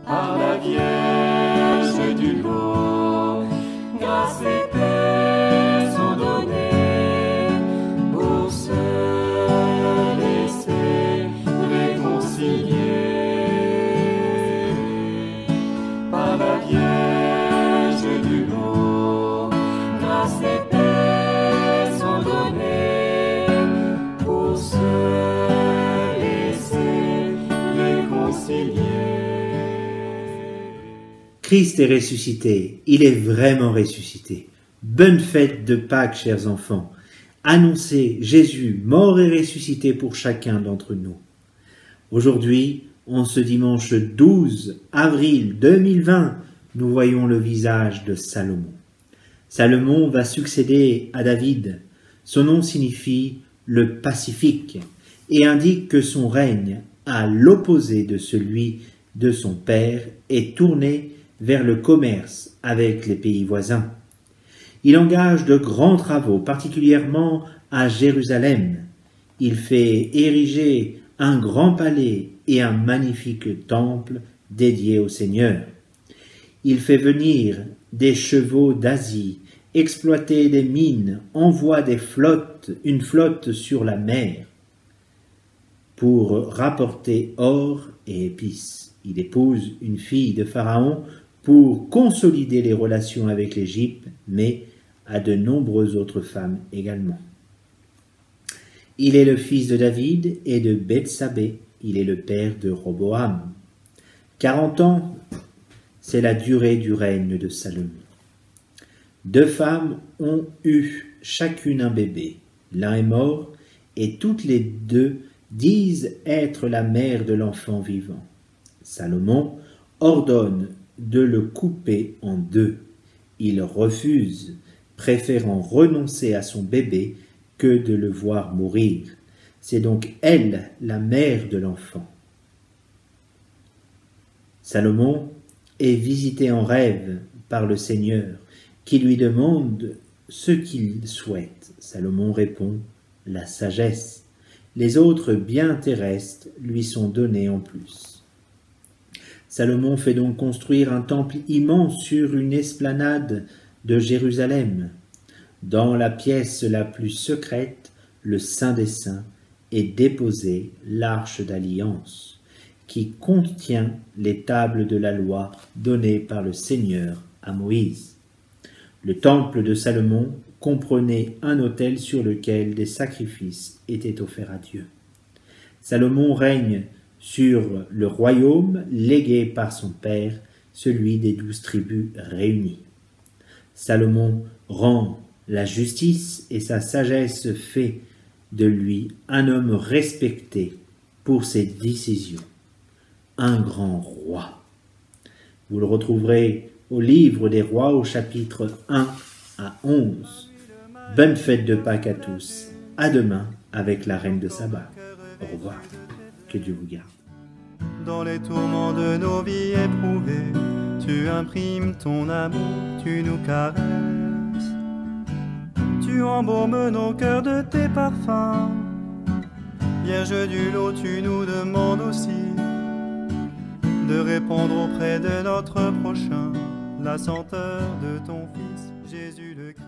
par la Vierge du lot, grâce et paix sont données pour se laisser réconcilier. Par la Vierge du lot, grâce et paix sont données pour se laisser réconcilier. Christ est ressuscité, il est vraiment ressuscité. Bonne fête de Pâques, chers enfants. Annoncez Jésus, mort et ressuscité pour chacun d'entre nous. Aujourd'hui, en ce dimanche 12 avril 2020, nous voyons le visage de Salomon. Salomon va succéder à David. Son nom signifie le pacifique et indique que son règne, à l'opposé de celui de son père, est tourné vers le commerce avec les pays voisins. Il engage de grands travaux, particulièrement à Jérusalem. Il fait ériger un grand palais et un magnifique temple dédié au Seigneur. Il fait venir des chevaux d'Asie, exploiter des mines, envoie une flotte sur la mer pour rapporter or et épices. Il épouse une fille de Pharaon pour consolider les relations avec l'Égypte, mais à de nombreuses autres femmes également. Il est le fils de David et de Bethsabée. Il est le père de Roboam. 40 ans, c'est la durée du règne de Salomon. 2 femmes ont eu chacune un bébé. L'un est mort et toutes les 2 disent être la mère de l'enfant vivant. Salomon ordonne de le couper en 2. Il refuse, préférant renoncer à son bébé que de le voir mourir. C'est donc elle, la mère de l'enfant. Salomon est visité en rêve par le Seigneur, qui lui demande ce qu'il souhaite. Salomon répond « la sagesse ». Les autres biens terrestres lui sont donnés en plus. Salomon fait donc construire un temple immense sur une esplanade de Jérusalem. Dans la pièce la plus secrète, le Saint des Saints, est déposée l'arche d'alliance, qui contient les tables de la loi données par le Seigneur à Moïse. Le temple de Salomon comprenait un autel sur lequel des sacrifices étaient offerts à Dieu. Salomon règne sur le royaume légué par son père, celui des 12 tribus réunies. Salomon rend la justice et sa sagesse fait de lui un homme respecté pour ses décisions, un grand roi. Vous le retrouverez au livre des rois au chapitre 1 à 11. Bonne fête de Pâques à tous. À demain avec la reine de Saba. Au revoir. Que Dieu vous garde. Dans les tourments de nos vies éprouvées, tu imprimes ton amour, tu nous caresses. Tu embaumes nos cœurs de tes parfums. Vierge du lot, tu nous demandes aussi de répandre auprès de notre prochain la senteur de ton Fils, Jésus le Christ.